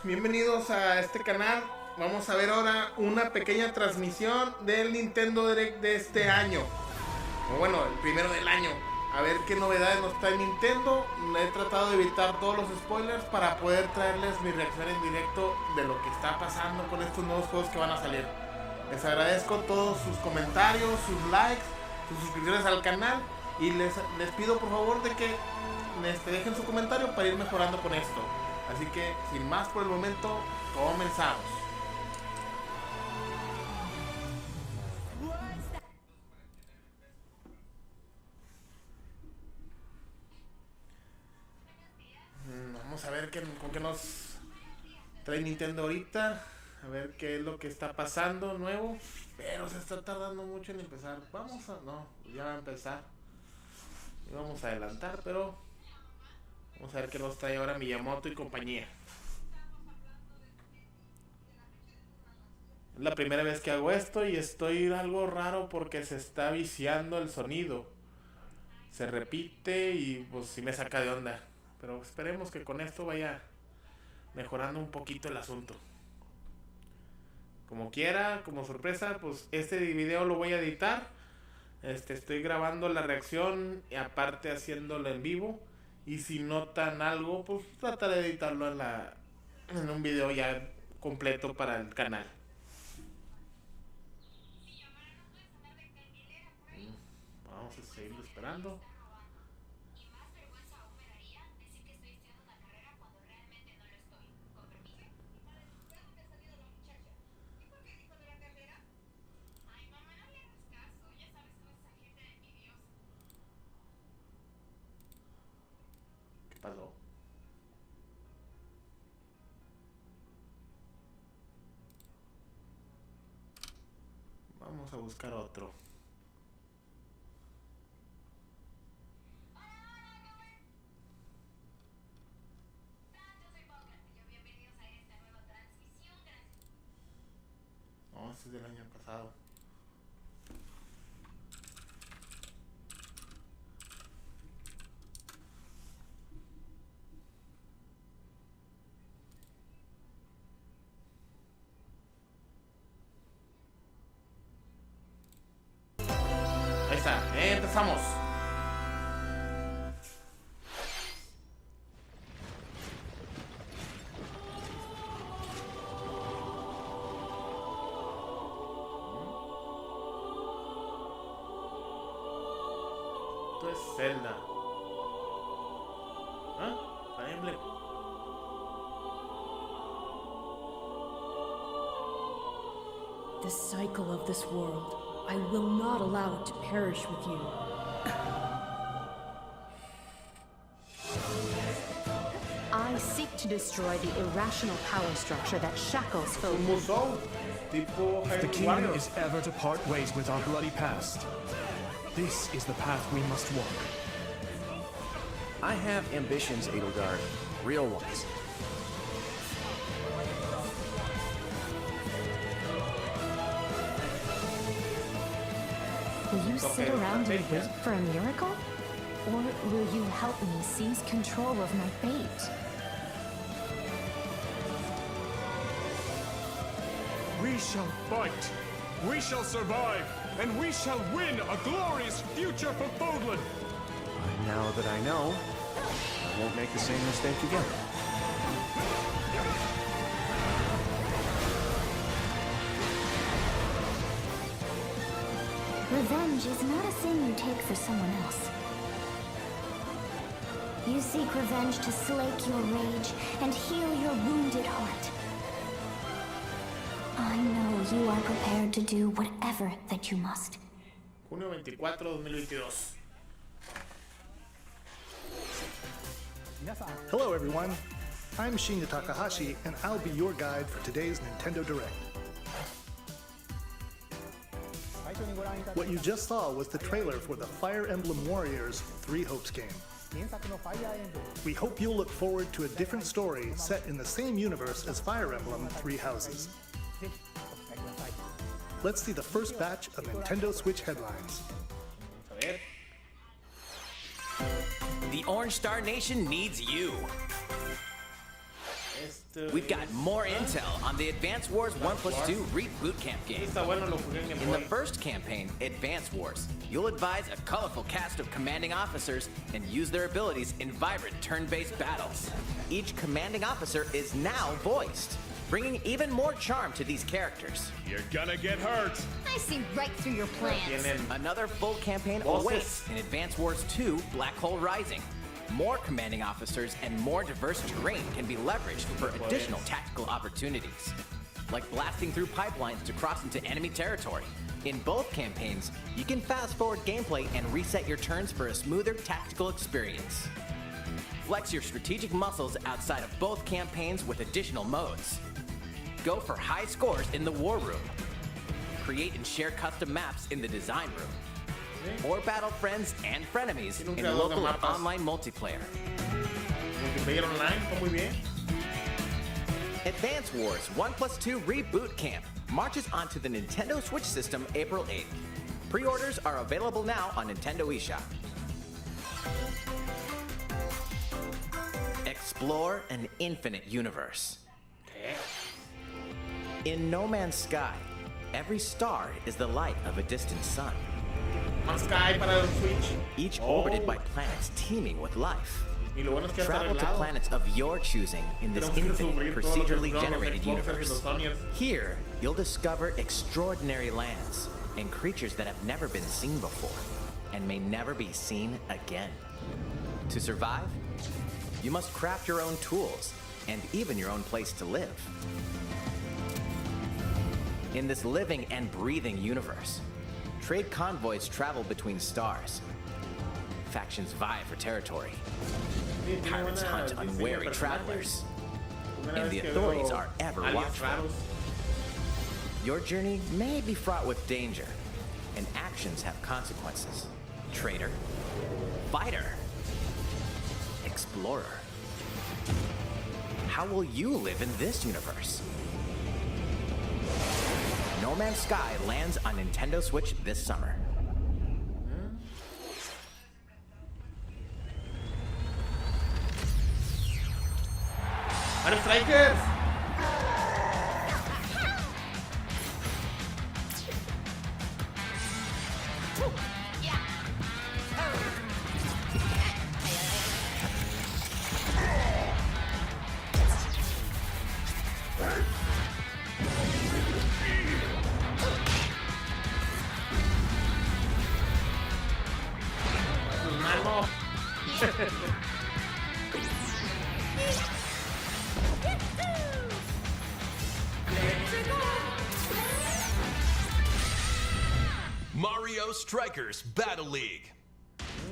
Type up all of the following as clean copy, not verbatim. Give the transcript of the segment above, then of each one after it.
bienvenidos a este canal. Vamos a ver ahora una pequeña transmisión del Nintendo Direct de este año. O bueno, el primero del año. A ver qué novedades nos trae Nintendo. He tratado de evitar todos los spoilers para poder traerles mi reacción en directo de lo que está pasando con estos nuevos juegos que van a salir. Les agradezco todos sus comentarios, sus likes, sus suscripciones al canal. Y les pido por favor de que dejen su comentario para ir mejorando con esto. Así que sin más por el momento, comenzamos. Vamos a ver con qué nos trae Nintendo ahorita. A ver qué es lo que está pasando nuevo. Pero se está tardando mucho en empezar. No, ya va a empezar. Y vamos a adelantar, pero vamos a ver qué nos trae ahora Miyamoto y compañía. Es la primera vez que hago esto y estoy algo raro porque se está viciando el sonido. Se repite y pues sí me saca de onda. Pero esperemos que con esto vaya mejorando un poquito el asunto. Como quiera, como sorpresa, pues este video lo voy a editar. Estoy grabando la reacción y aparte haciéndolo en vivo. Y si notan algo, pues trataré de editarlo en un video ya completo para el canal. Vamos a seguir esperando. ¿Qué pasó? Vamos a buscar otro. No, este es del año pasado. Ahí está, empezamos. Esto es Zelda. ¿Ah? Fire Emblem. The cycle of this world. I will not allow it to perish with you. I seek to destroy the irrational power structure that shackles folk. Un musou tipo If the Hyrule kingdom Warriors. is ever to part ways with our bloody past, this is the path we must walk. I have ambitions, Edelgard. Real ones. Will you sit around and wait for a miracle? Or will you help me seize control of my fate? We shall fight, we shall survive, and we shall win a glorious future for Fodlan! Now that I know, I won't make the same mistake again. Revenge is not a thing you take for someone else. You seek revenge to slake your rage and heal your wounded heart. I know you are prepared to do whatever that you must. Junio 24, 2022. Hello everyone, I'm Shinya Takahashi and I'll be your guide for today's Nintendo Direct. What you just saw was the trailer for the Fire Emblem Warriors 3 Hopes game. We hope you'll look forward to a different story set in the same universe as Fire Emblem 3 Houses. Let's see the first batch of Nintendo Switch headlines. A ver. The Orange Star Nation needs you. We've got more intel on the Advance Wars 1+2 Reboot Camp game. Está bueno, lo jugué en Game In the Boy. first campaign, Advance Wars, you'll advise a colorful cast of commanding officers and use their abilities in vibrant turn-based battles. Each commanding officer is now voiced, bringing even more charm to these characters. You're gonna get hurt. I see right through your plans. Tienen Another full campaign Voices. awaits in Advance Wars 2 Black Hole Rising. More commanding officers and more diverse terrain can be leveraged for additional tactical opportunities, like blasting through pipelines to cross into enemy territory. In both campaigns, you can fast forward gameplay and reset your turns for a smoother tactical experience. Flex your strategic muscles outside of both campaigns with additional modes. Go for high scores in the War Room. Create and share custom maps in the Design Room. Or battle friends and frenemies Tiene un in creador de local and mapas. online multiplayer. multiplayer online, está muy bien. Advance Wars 1+2 Reboot Camp marches onto the Nintendo Switch system April 8th. Pre-orders are available now on Nintendo eShop. Explore an infinite universe. In No Man's Sky, every star is the light of a distant sun, Más Sky para el Switch. each orbited by planets teeming with life. Y lo bueno es que ya está Travel to arreglado. planets of your choosing in this Tenemos que infinite, subir todos los procedurally Xboxes, generated Xboxes y universe. los Sony's. Here, you'll discover extraordinary lands and creatures that have never been seen before and may never be seen again. To survive, you must craft your own tools and even your own place to live. In this living and breathing universe, trade convoys travel between stars. Factions vie for territory. Sí, tiene Pirates buena hunt diseño de unwary personajes. travelers. Primera And vez the que authorities veo are ever aliens watchful. raros. Your journey may be fraught with danger, and actions have consequences. Traitor, fighter, explorer. How will you live in this universe? No Man's Sky lands on Nintendo Switch this summer. ¡Vale, Strikers! Mano. Mario Strikers Battle League.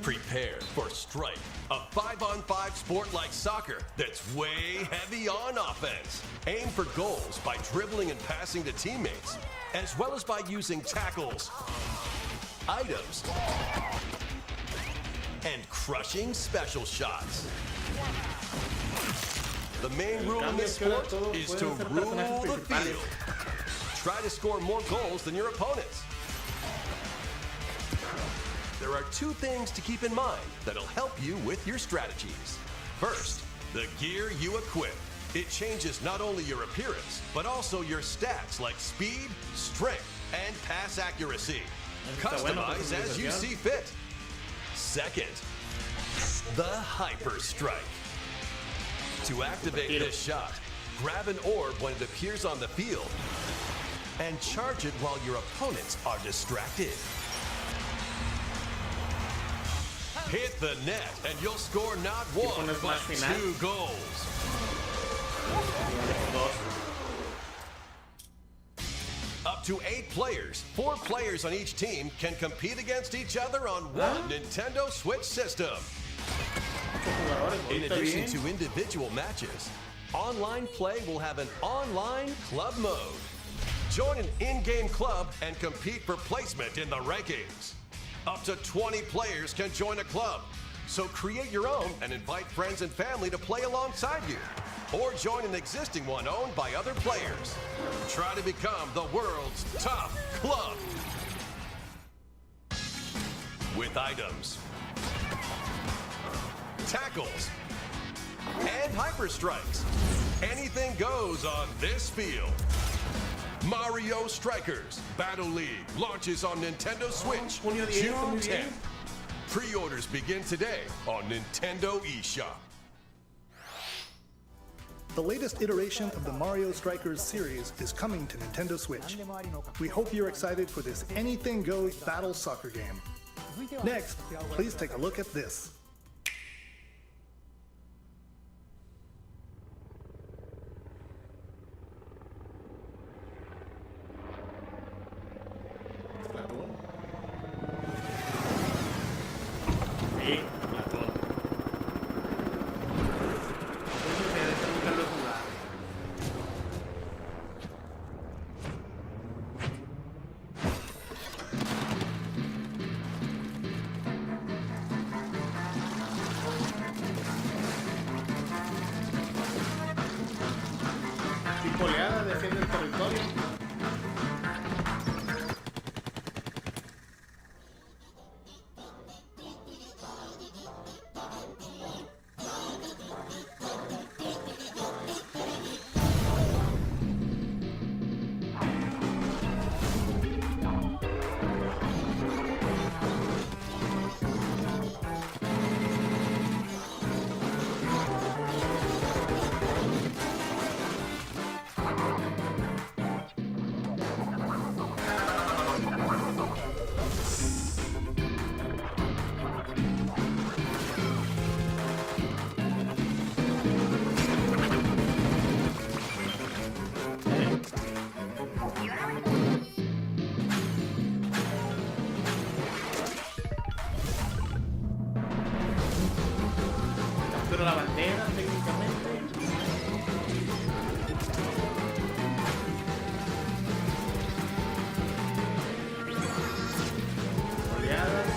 Prepare for Strike, a 5-on-5 sport like soccer that's way heavy on offense. Aim for goals by dribbling and passing to teammates, as well as by using tackles, items, and crushing special shots. The main rule in this sport is to rule the field. Try to score more goals than your opponents. There are two things to keep in mind that'll help you with your strategies. First, the gear you equip. It changes not only your appearance, but also your stats like speed, strength, and pass accuracy. Customize as you see fit. Second, the Hyper Strike. To activate this shot, grab an orb when it appears on the field and charge it while your opponents are distracted. Hit the net and you'll score not one, but 2 goals. Up to 8 players, 4 players on each team can compete against each other on one Nintendo Switch system. In addition to individual matches, online play will have an online club mode. Join an in-game club and compete for placement in the rankings. Up to 20 players can join a club, so create your own and invite friends and family to play alongside you. Or join an existing one owned by other players. Try to become the world's top club. With items, tackles, and hyper strikes. Anything goes on this field. Mario Strikers Battle League launches on Nintendo Switch June 10th. Pre-orders begin today on Nintendo eShop. The latest iteration of the Mario Strikers series is coming to Nintendo Switch. We hope you're excited for this anything goes battle soccer game. Next, please take a look at this. Oleada defiende el territorio. Pero la bandera técnicamente. Oleadas.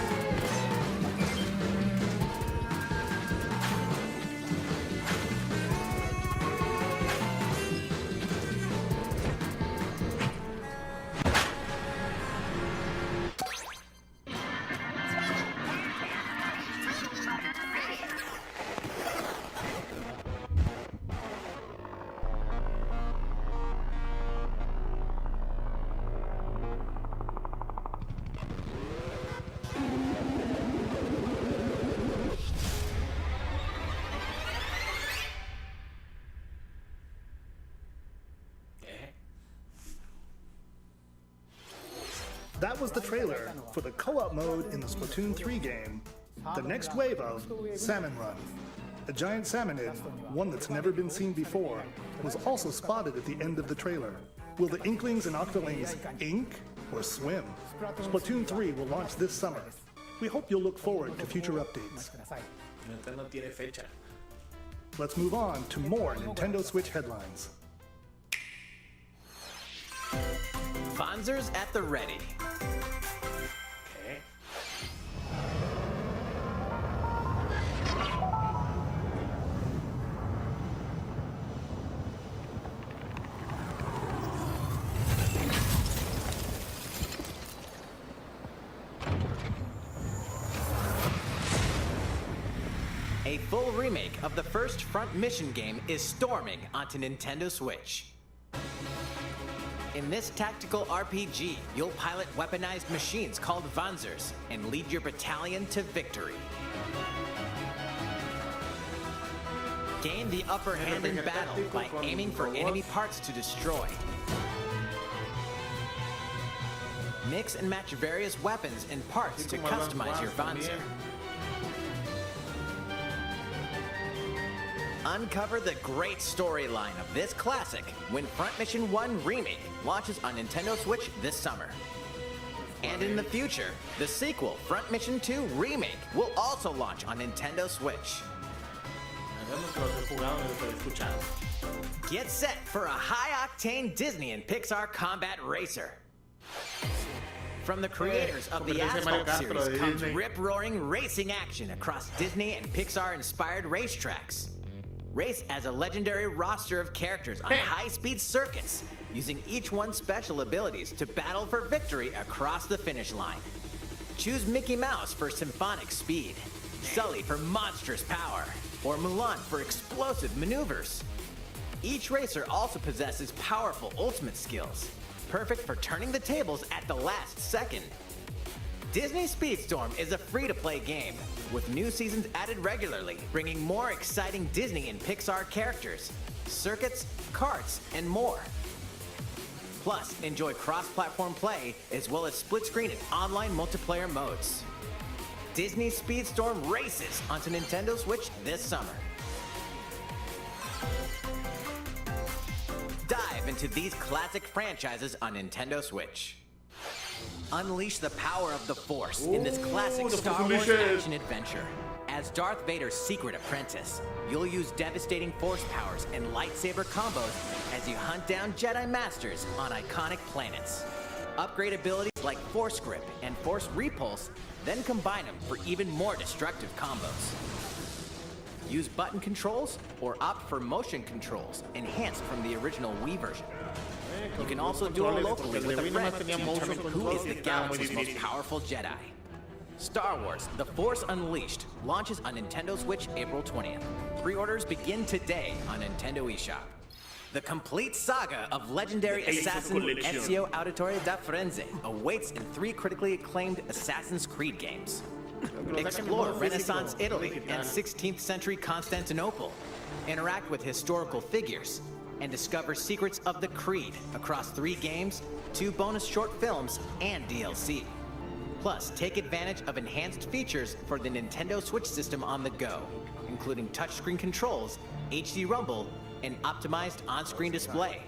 That was the trailer for the co-op mode in the Splatoon 3 game, the next wave of Salmon Run. A giant salmonid, one that's never been seen before, was also spotted at the end of the trailer. Will the Inklings and Octolings ink or swim? Splatoon 3 will launch this summer. We hope you'll look forward to future updates. No tiene fecha. Let's move on to more Nintendo Switch headlines. Fonzers at the ready. Okay. A full remake of the first Front Mission game is storming onto Nintendo Switch. In this tactical RPG, you'll pilot weaponized machines called Fonzers and lead your battalion to victory. Gain the upper hand in battle by aiming for enemy parts to destroy. Mix and match various weapons and parts to customize your Fonzer. Uncover the great storyline of this classic when Front Mission 1 Remake launches on Nintendo Switch this summer. And in the future, the sequel, Front Mission 2 Remake, will also launch on Nintendo Switch. Get set for a high-octane Disney and Pixar combat racer. From the creators of the Asphalt series comes rip-roaring racing action across Disney and Pixar-inspired racetracks. Race as a legendary roster of characters on high-speed circuits, using each one's special abilities to battle for victory across the finish line. Choose Mickey Mouse for symphonic speed, Sully for monstrous power, or Mulan for explosive maneuvers. Each racer also possesses powerful ultimate skills, perfect for turning the tables at the last second. Disney Speedstorm is a free-to-play game, with new seasons added regularly, bringing more exciting Disney and Pixar characters, circuits, karts, and more. Plus, enjoy cross-platform play, as well as split-screen and online multiplayer modes. Disney Speedstorm races onto Nintendo Switch this summer. Dive into these classic franchises on Nintendo Switch. Unleash the power of the Force in this classic Star Wars action adventure. As Darth Vader's secret apprentice, you'll use devastating Force powers and lightsaber combos as you hunt down Jedi Masters on iconic planets. Upgrade abilities like Force Grip and Force Repulse, then combine them for even more destructive combos. Use button controls or opt for motion controls, enhanced from the original Wii version. You can also duel locally with a friend to determine who is the galaxy's most powerful Jedi. Star Wars: The Force Unleashed launches on Nintendo Switch April 20th. Pre-orders begin today on Nintendo eShop. The complete saga of legendary assassin Ezio Auditore da Firenze awaits in 3 critically acclaimed Assassin's Creed games. Explore Renaissance Italy and 16th century Constantinople. Interact with historical figures and discover secrets of the Creed across 3 games, 2 bonus short films, and DLC. Plus, take advantage of enhanced features for the Nintendo Switch system on the go, including touchscreen controls, HD Rumble, and optimized on-screen display.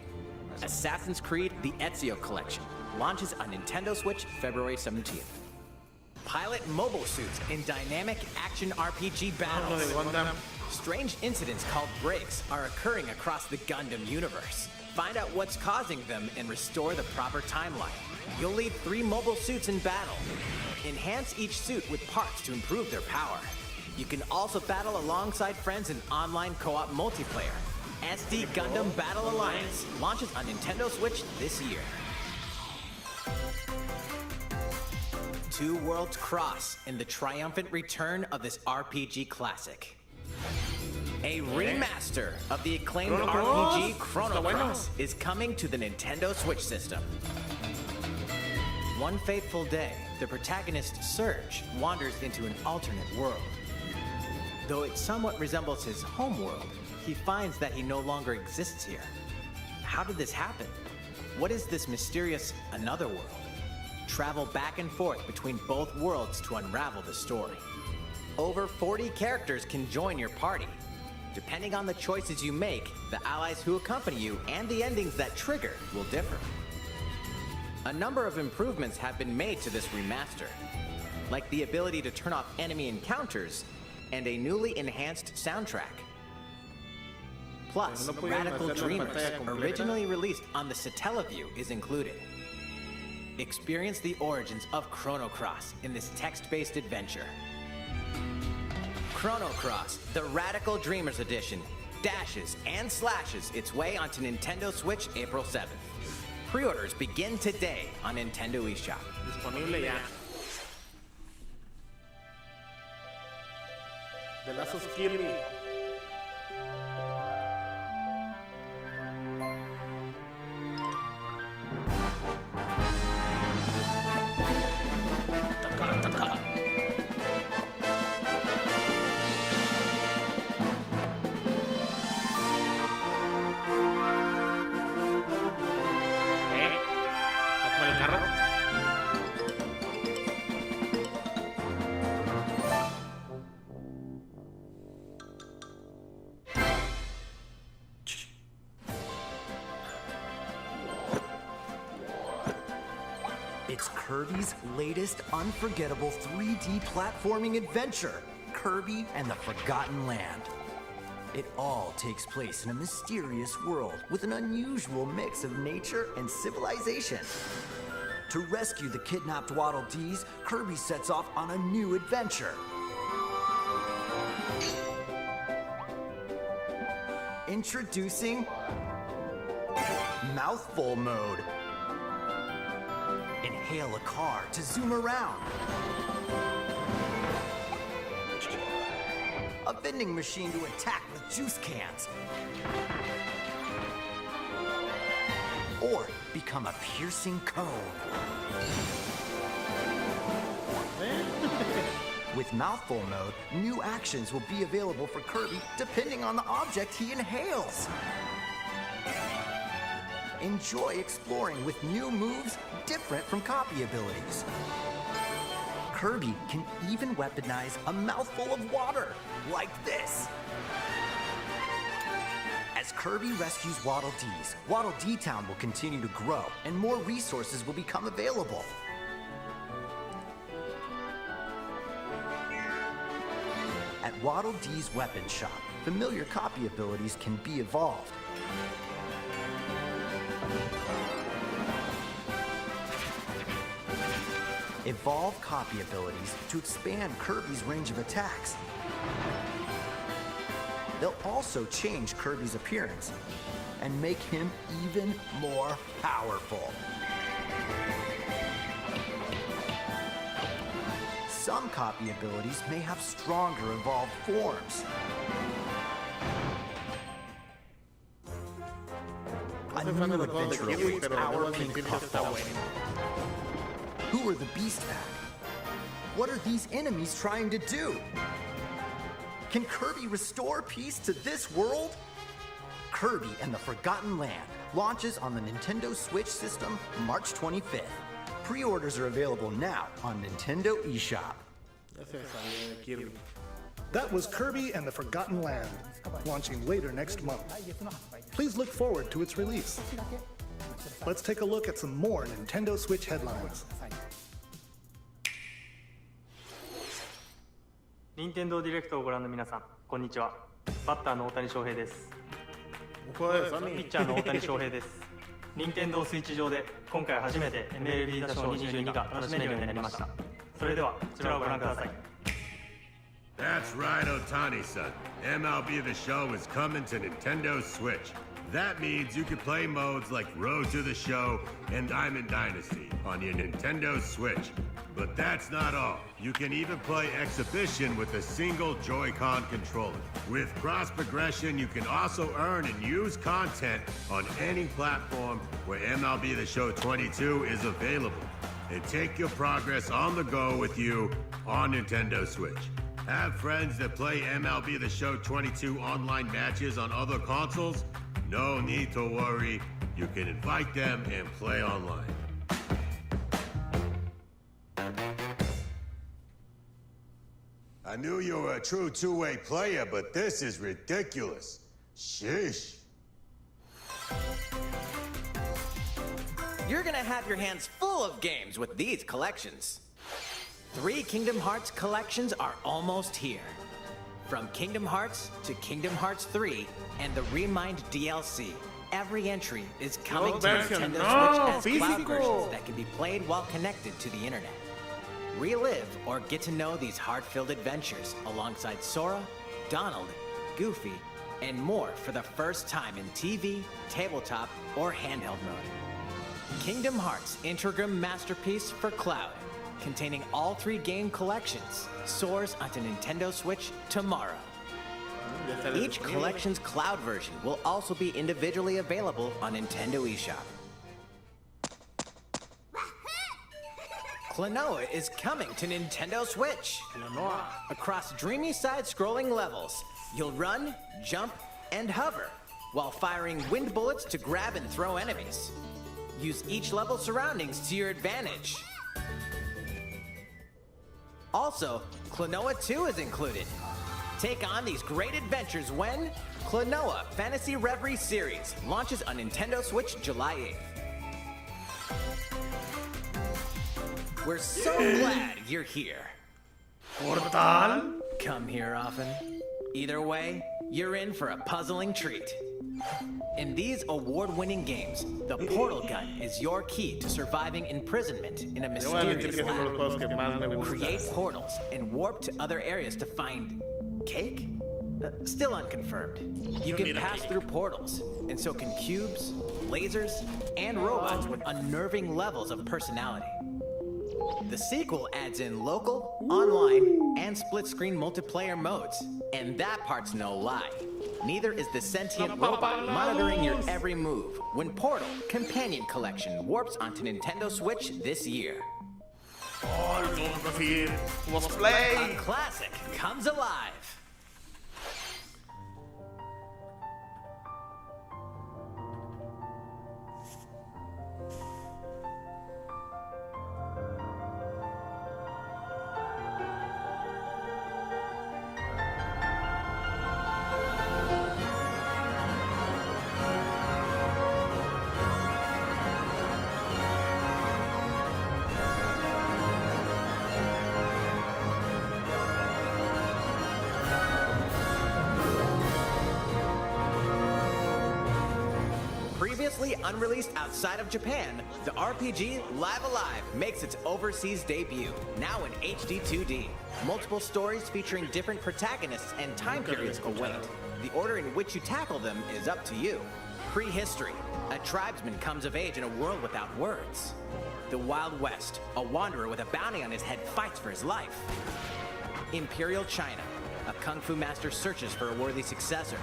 Assassin's Creed: The Ezio Collection launches on Nintendo Switch February 17th. Pilot mobile suits in dynamic action RPG battles. Strange incidents called breaks are occurring across the Gundam universe. Find out what's causing them and restore the proper timeline. You'll lead 3 mobile suits in battle. Enhance each suit with parts to improve their power. You can also battle alongside friends in online co-op multiplayer. SD Gundam Battle Alliance launches on Nintendo Switch this year. Two worlds cross in the triumphant return of this RPG classic. A remaster of the acclaimed RPG Chrono Cross is coming to the Nintendo Switch system. One fateful day, the protagonist Surge wanders into an alternate world. Though it somewhat resembles his home world, he finds that he no longer exists here. How did this happen? What is this mysterious another world? Travel back and forth between both worlds to unravel the story. Over 40 characters can join your party. Depending on the choices you make, the allies who accompany you and the endings that trigger will differ. A number of improvements have been made to this remaster, like the ability to turn off enemy encounters and a newly enhanced soundtrack. Plus, Radical Dreamers, originally released on the Satellaview, is included. Experience the origins of Chrono Cross in this text-based adventure. Chrono Cross, the Radical Dreamers Edition, dashes and slashes its way onto Nintendo Switch April 7th. Pre-orders begin today on Nintendo eShop. Disponible ya. The Last of Kirby. It's Kirby's latest unforgettable 3D platforming adventure, Kirby and the Forgotten Land. It all takes place in a mysterious world with an unusual mix of nature and civilization. To rescue the kidnapped Waddle Dees, Kirby sets off on a new adventure. Introducing Mouthful Mode. Inhale a car to zoom around. A vending machine to attack with juice cans. or become a piercing cone. With mouthful mode, new actions will be available for Kirby depending on the object he inhales. Enjoy exploring with new moves different from copy abilities. Kirby can even weaponize a mouthful of water, like this. As Kirby rescues Waddle Dees, Waddle Dee Town will continue to grow and more resources will become available. At Waddle Dee's weapon shop, familiar copy abilities can be evolved. Evolve copy abilities to expand Kirby's range of attacks. They'll also change Kirby's appearance and make him even more powerful. Some copy abilities may have stronger evolved forms. A new adventure awaits our pink puffball. Who are the Beast Pack? What are these enemies trying to do? Can Kirby restore peace to this world? Kirby and the Forgotten Land launches on the Nintendo Switch system March 25th. Pre-orders are available now on Nintendo eShop. That was Kirby and the Forgotten Land, launching later next month. Please look forward to its release. Let's take a look at some more Nintendo Switch headlines. 任天堂ディレクトをご覧の皆さん、こんにちは。バッターの大谷翔平です。ピッチャーの大谷翔平です。任天堂スイッチ上で今回初めて MLB 打賞22が楽しめるようになりました。それではこちらをご覧ください。 That's right, Otani-san. MLB The Show is coming to Nintendo Switch. That means you can play modes like Road to the Show and Diamond Dynasty on your Nintendo Switch. But that's not all. You can even play Exhibition with a single Joy-Con controller. With cross progression, you can also earn and use content on any platform where MLB The Show 22 is available. And take your progress on the go with you on Nintendo Switch. Have friends that play MLB The Show 22 online matches on other consoles? No need to worry. You can invite them and play online. I knew you were a true two-way player, but this is ridiculous. Sheesh. You're gonna have your hands full of games with these collections. 3 Kingdom Hearts collections are almost here. From Kingdom Hearts to Kingdom Hearts 3 and the Remind DLC, every entry is coming to Nintendo Switch as cloud versions that can be played while connected to the internet. Relive or get to know these heart-filled adventures alongside Sora, Donald, Goofy, and more for the first time in TV, tabletop, or handheld mode. Kingdom Hearts Integrum Masterpiece for Cloud, containing all 3 game collections, soars onto Nintendo Switch tomorrow. Each collection's cloud version will also be individually available on Nintendo eShop. Klonoa is coming to Nintendo Switch. Across dreamy side-scrolling levels, you'll run, jump, and hover, while firing wind bullets to grab and throw enemies. Use each level's surroundings to your advantage. Also, Klonoa 2 is included. Take on these great adventures when Klonoa Fantasy Reverie Series launches on Nintendo Switch July 8th. We're so glad you're here. Portal? Come here often. Either way, you're in for a puzzling treat. In these award-winning games, the portal gun is your key to surviving imprisonment in a mysterious lab. Create portals and warp to other areas to find cake? Still unconfirmed. You can pass through portals, and so can cubes, lasers, and robots with unnerving levels of personality. The sequel adds in local, online, and split-screen multiplayer modes, and that part's no lie. neither is the sentient robot monitoring your every move when Portal Companion Collection warps onto Nintendo Switch this year. Let's play! A classic comes alive. Previously unreleased outside of Japan, the RPG Live Alive makes its overseas debut, now in HD 2D. Multiple stories featuring different protagonists and time periods await. The order in which you tackle them is up to you. Prehistory. A tribesman comes of age in a world without words. The Wild West. A wanderer with a bounty on his head fights for his life. Imperial China. A kung fu master searches for a worthy successor.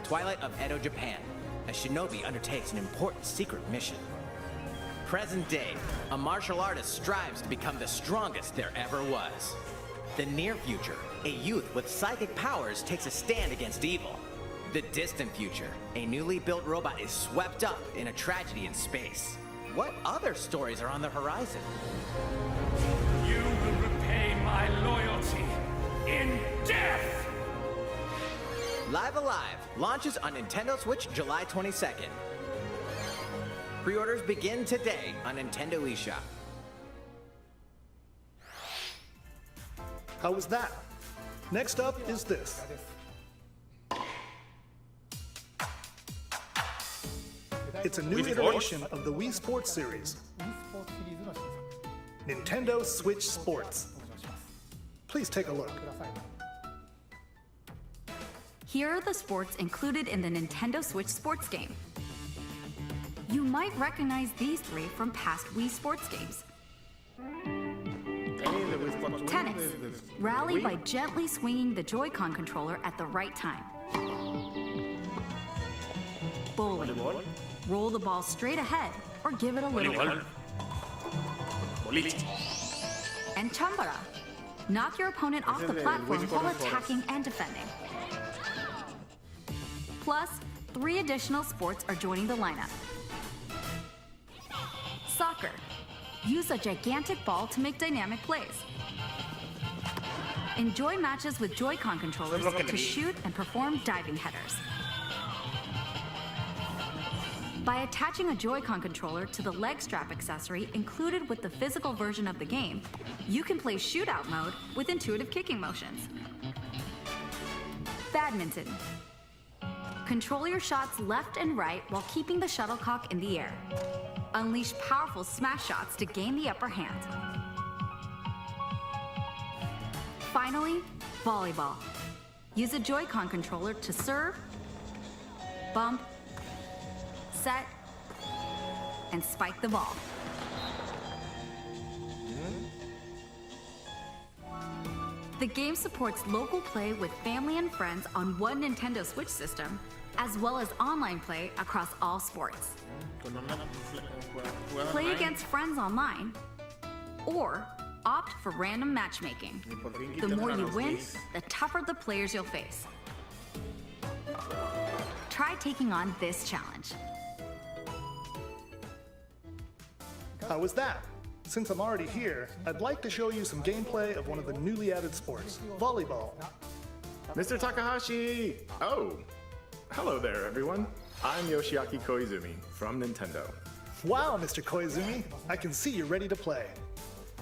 Twilight of Edo, Japan. A shinobi undertakes an important secret mission. Present day, a martial artist strives to become the strongest there ever was. The near future, a youth with psychic powers takes a stand against evil. The distant future, a newly built robot is swept up in a tragedy in space. What other stories are on the horizon? You will repay my loyalty in death! Live Alive launches on Nintendo Switch July 22nd. Pre-orders begin today on Nintendo eShop. How was that? Next up is this. It's a new iteration of the Wii Sports series. Nintendo Switch Sports. Please take a look. Here are the sports included in the Nintendo Switch Sports game. You might recognize these three from past Wii Sports games. Tennis. Rally by gently swinging the Joy-Con controller at the right time. Bowling. Roll the ball straight ahead or give it a little curve. And Chambara. Knock your opponent off the platform while attacking and defending. Plus, 3 additional sports are joining the lineup. Soccer. Use a gigantic ball to make dynamic plays. Enjoy matches with Joy-Con controllers to shoot and perform diving headers. By attaching a Joy-Con controller to the leg strap accessory included with the physical version of the game, you can play shootout mode with intuitive kicking motions. Badminton. Control your shots left and right while keeping the shuttlecock in the air. Unleash powerful smash shots to gain the upper hand. Finally, volleyball. Use a Joy-Con controller to serve, bump, set, and spike the ball. The game supports local play with family and friends on one Nintendo Switch system, as well as online play across all sports. Play against friends online, or opt for random matchmaking. The more you win, the tougher the players you'll face. Try taking on this challenge. How was that? Since I'm already here, I'd like to show you some gameplay of one of the newly added sports, volleyball. Mr. Takahashi! Oh, hello there, everyone. I'm Yoshiaki Koizumi from Nintendo. Wow, Mr. Koizumi, I can see you're ready to play.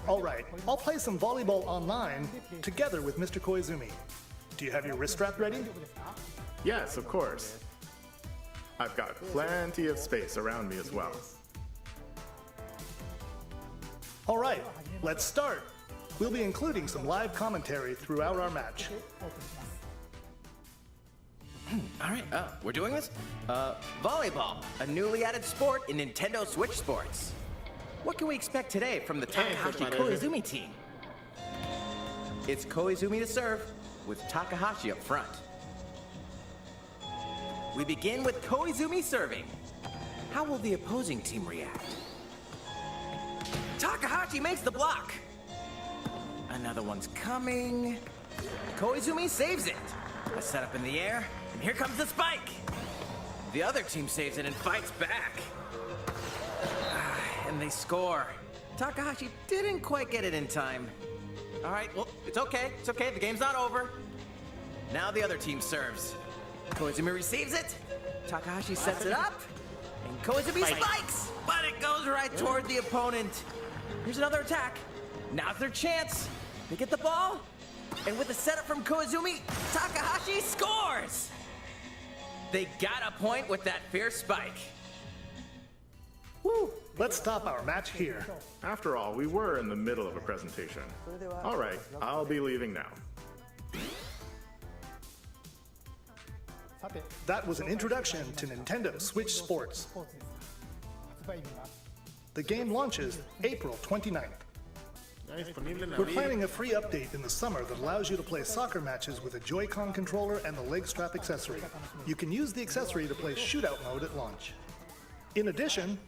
All right, I'll play some volleyball online together with Mr. Koizumi. Do you have your wrist strap ready? Yes, of course. I've got plenty of space around me as well. All right, let's start. We'll be including some live commentary throughout our match. All right, we're doing this? Volleyball, a newly added sport in Nintendo Switch Sports. What can we expect today from the Takahashi Koizumi team? It's Koizumi to serve, with Takahashi up front. We begin with Koizumi serving. How will the opposing team react? Takahashi makes the block. Another one's coming. Koizumi saves it. A setup in the air, and here comes the spike. The other team saves it and fights back. And they score. Takahashi didn't quite get it in time. All right, well, it's okay. It's okay. The game's not over. Now the other team serves. Koizumi receives it. Takahashi sets it up. And Koizumi spikes, but it goes right toward the opponent. Here's another attack. Now's their chance. They get the ball. And with the setup from Koizumi, Takahashi scores! They got a point with that fierce spike. Woo! Let's stop our match here. After all, we were in the middle of a presentation. All right, I'll be leaving now. That was an introduction to Nintendo Switch Sports. The game launches April 29th. We're planning a free update in the summer that allows you to play soccer matches with a Joy-Con controller and the leg strap accessory. You can use the accessory to play shootout mode at launch. In addition,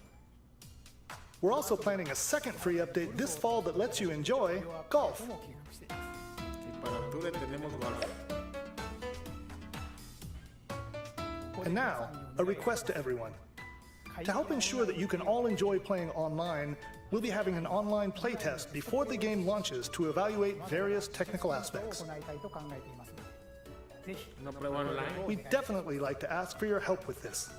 we're also planning a second free update this fall that lets you enjoy golf. And now, a request to everyone. To help ensure that you can all enjoy playing online, we'll be having an online playtest before the game launches to evaluate various technical aspects. We'd definitely like to ask for your help with this.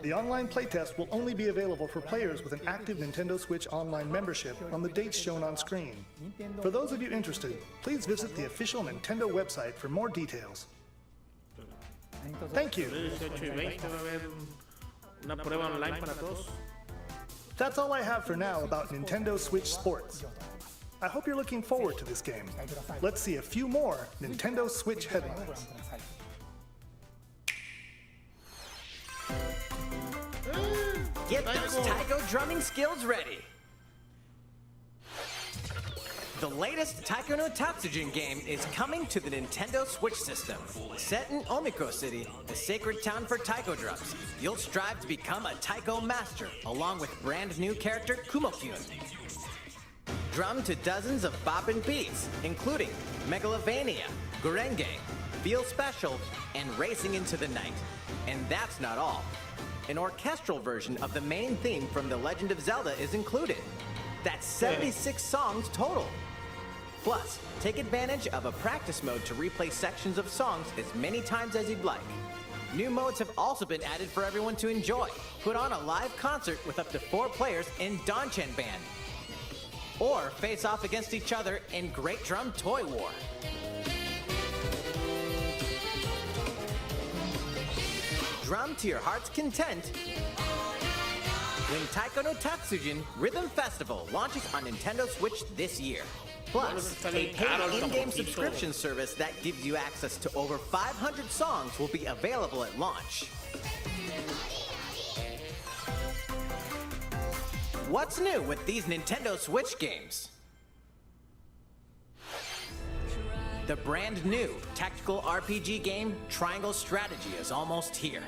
The online playtest will only be available for players with an active Nintendo Switch Online membership on the dates shown on screen. For those of you interested, please visit the official Nintendo website for more details. Thank you. That's all I have for now about Nintendo Switch Sports. I hope you're looking forward to this game. Let's see a few more Nintendo Switch headlines. Get those taiko drumming skills ready. The latest Taiko no Tatsujin game is coming to the Nintendo Switch system. Set in Omiko City, the sacred town for taiko drums, you'll strive to become a taiko master, along with brand new character Kumo-kyun. Drum to dozens of boppin' beats, including Megalovania, Gurenge, Feel Special, and Racing into the Night. And that's not all. An orchestral version of the main theme from The Legend of Zelda is included. That's 76 songs total. Plus, take advantage of a practice mode to replay sections of songs as many times as you'd like. New modes have also been added for everyone to enjoy. Put on a live concert with up to 4 players in Donchen Band. Or face off against each other in Great Drum Toy War. Drum to your heart's content when Taiko no Tatsujin Rhythm Festival launches on Nintendo Switch this year. Plus, a paid in-game subscription service that gives you access to over 500 songs will be available at launch. What's new with these Nintendo Switch games? The brand new tactical RPG game Triangle Strategy is almost here.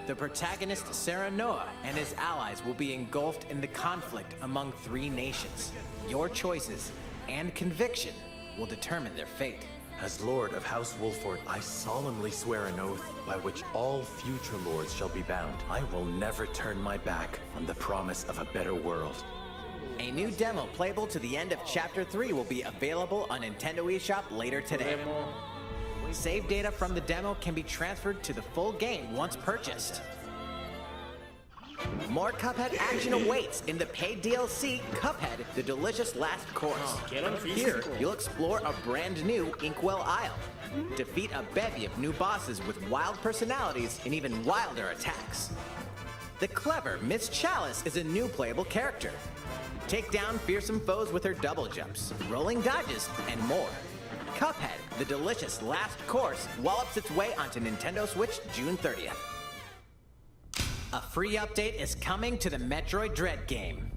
The protagonist Serenoa and his allies will be engulfed in the conflict among 3 nations. Your choices and conviction will determine their fate. As Lord of House Wolford, I solemnly swear an oath by which all future lords shall be bound. I will never turn my back on the promise of a better world. A new demo playable to the end of Chapter 3 will be available on Nintendo eShop later today. Save data from the demo can be transferred to the full game once purchased. More Cuphead action awaits in the paid DLC, Cuphead, The Delicious Last Course. Here, you'll explore a brand new Inkwell Isle, defeat a bevy of new bosses with wild personalities and even wilder attacks. The clever Miss Chalice is a new playable character. Take down fearsome foes with her double jumps, rolling dodges, and more. Cuphead, The Delicious Last Course wallops its way onto Nintendo Switch June 30th. A free update is coming to the Metroid Dread game.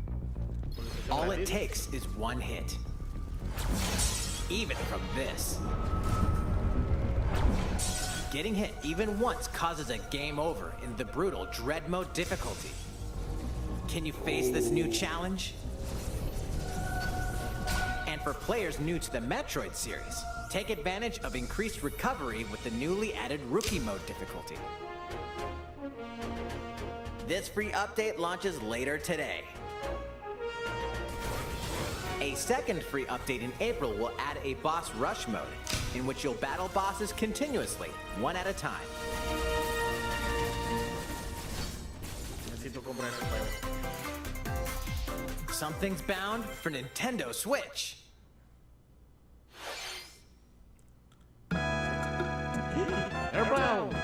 All it takes is one hit. Even from this. getting hit even once causes a game over in the brutal Dread Mode difficulty. Can you face this new challenge? And for players new to the Metroid series, take advantage of increased recovery with the newly added Rookie Mode difficulty. This free update launches later today. A second free update in April will add a boss rush mode, in which you'll battle bosses continuously, one at a time. Something's bound for Nintendo Switch. Airbound.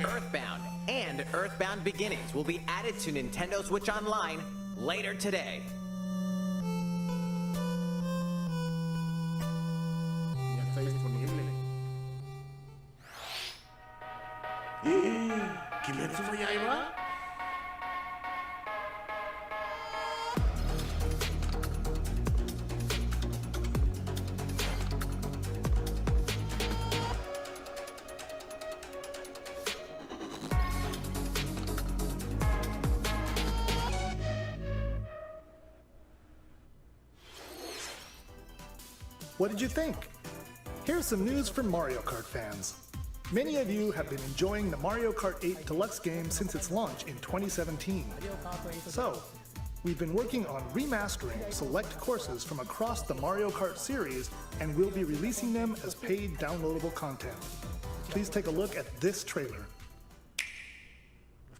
Earthbound and Earthbound Beginnings will be added to Nintendo Switch Online later today. Ya está disponible. ¿Kimetsu no Yaiba? What did you think? Here's some news for Mario Kart fans. Many of you have been enjoying the Mario Kart 8 Deluxe game since its launch in 2017. So, we've been working on remastering select courses from across the Mario Kart series and we'll be releasing them as paid downloadable content. Please take a look at this trailer.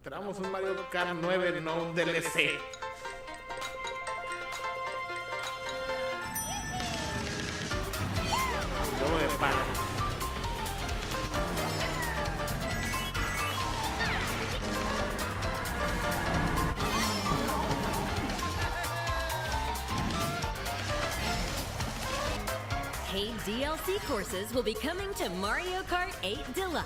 Esperamos un Mario Kart 9, no un DLC. De pana. Paid DLC courses will be coming to Mario Kart 8 Deluxe.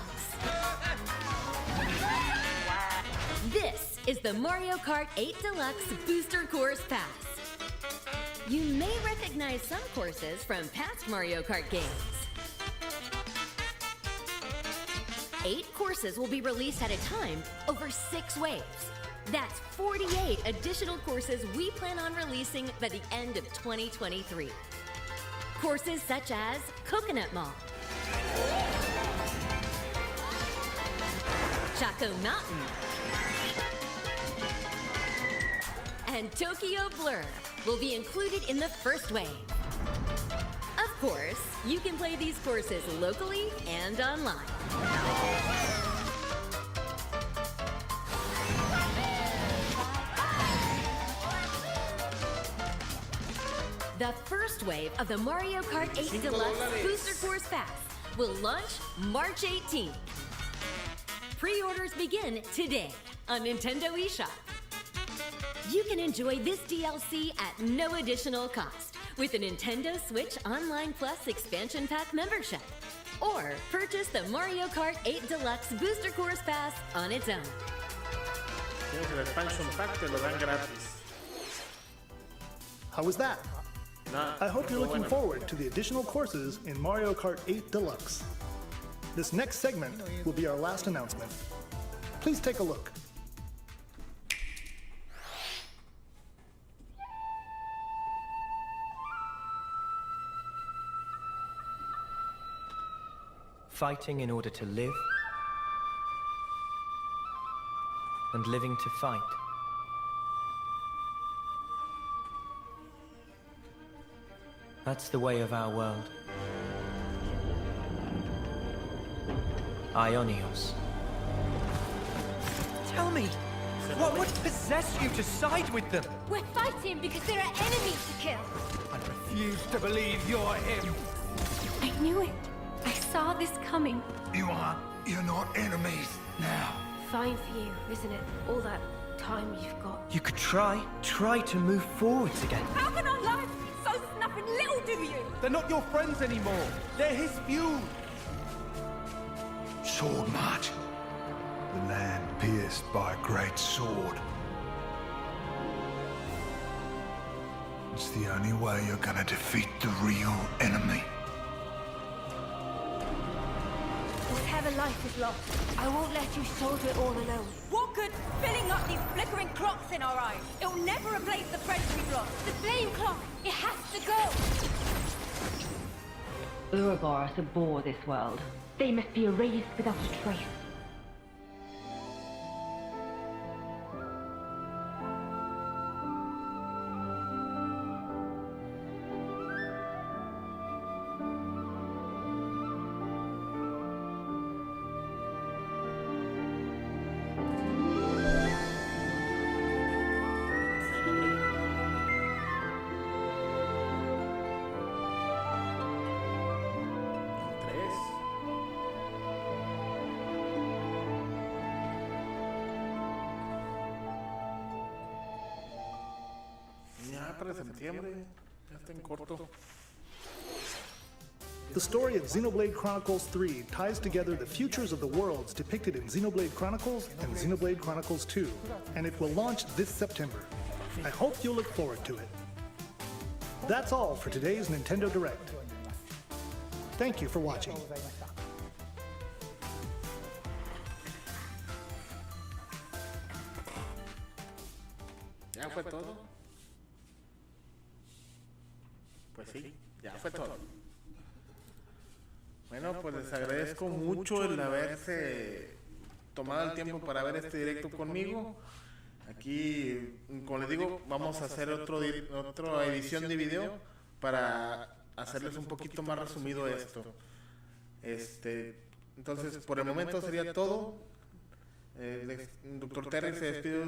This is the Mario Kart 8 Deluxe Booster Course Pass. You may recognize some courses from past Mario Kart games. 8 courses will be released at a time over 6 waves. That's 48 additional courses we plan on releasing by the end of 2023. Courses such as Coconut Mall, Chaco Mountain, and Tokyo Blur will be included in the first wave. Of course, you can play these courses locally and online. The first wave of the Mario Kart 8 Deluxe Booster Course Pass will launch March 18th. Pre-orders begin today on Nintendo eShop. You can enjoy this DLC at no additional cost with a Nintendo Switch Online Plus Expansion Pack membership, or purchase the Mario Kart 8 Deluxe Booster Course Pass on its own. Tienes el expansion pack, te lo dan gratis. How was that? I hope you're looking forward to the additional courses in Mario Kart 8 Deluxe. This next segment will be our last announcement. Please take a look. Fighting in order to live, and living to fight. That's the way of our world. Ionios. Tell me, what would possess you to side with them? We're fighting because there are enemies to kill. I refuse to believe you're him. I knew it. I saw this coming. You're not enemies now. Fine for you, isn't it? All that time you've got. You could try to move forwards again. How can our lives be so snapping little to you? They're not your friends anymore. They're his feud. Sword march. The land pierced by a great sword. It's the only way you're gonna defeat the real enemy. Whatever life is lost, I won't let you soldier it all alone. What good filling up these flickering clocks in our eyes? It'll never replace the friends we've lost. The flame clock, it has to go. Ouroboros abhor this world. They must be erased without a trace. The story of Xenoblade Chronicles 3 ties together the futures of the worlds depicted in Xenoblade Chronicles and Xenoblade Chronicles 2, and it will launch this September. I hope you'll look forward to it. That's all for today's Nintendo Direct. Thank you for watching. ¿Ya fue todo? Pues sí, ya fue todo. Bueno, pues les agradezco mucho el haberse tomado el tiempo para ver este directo conmigo. Aquí, como les digo, vamos a hacer otra edición de video para hacerles un poquito más resumido esto. Entonces, por el momento sería todo. Dr. Terry se despide de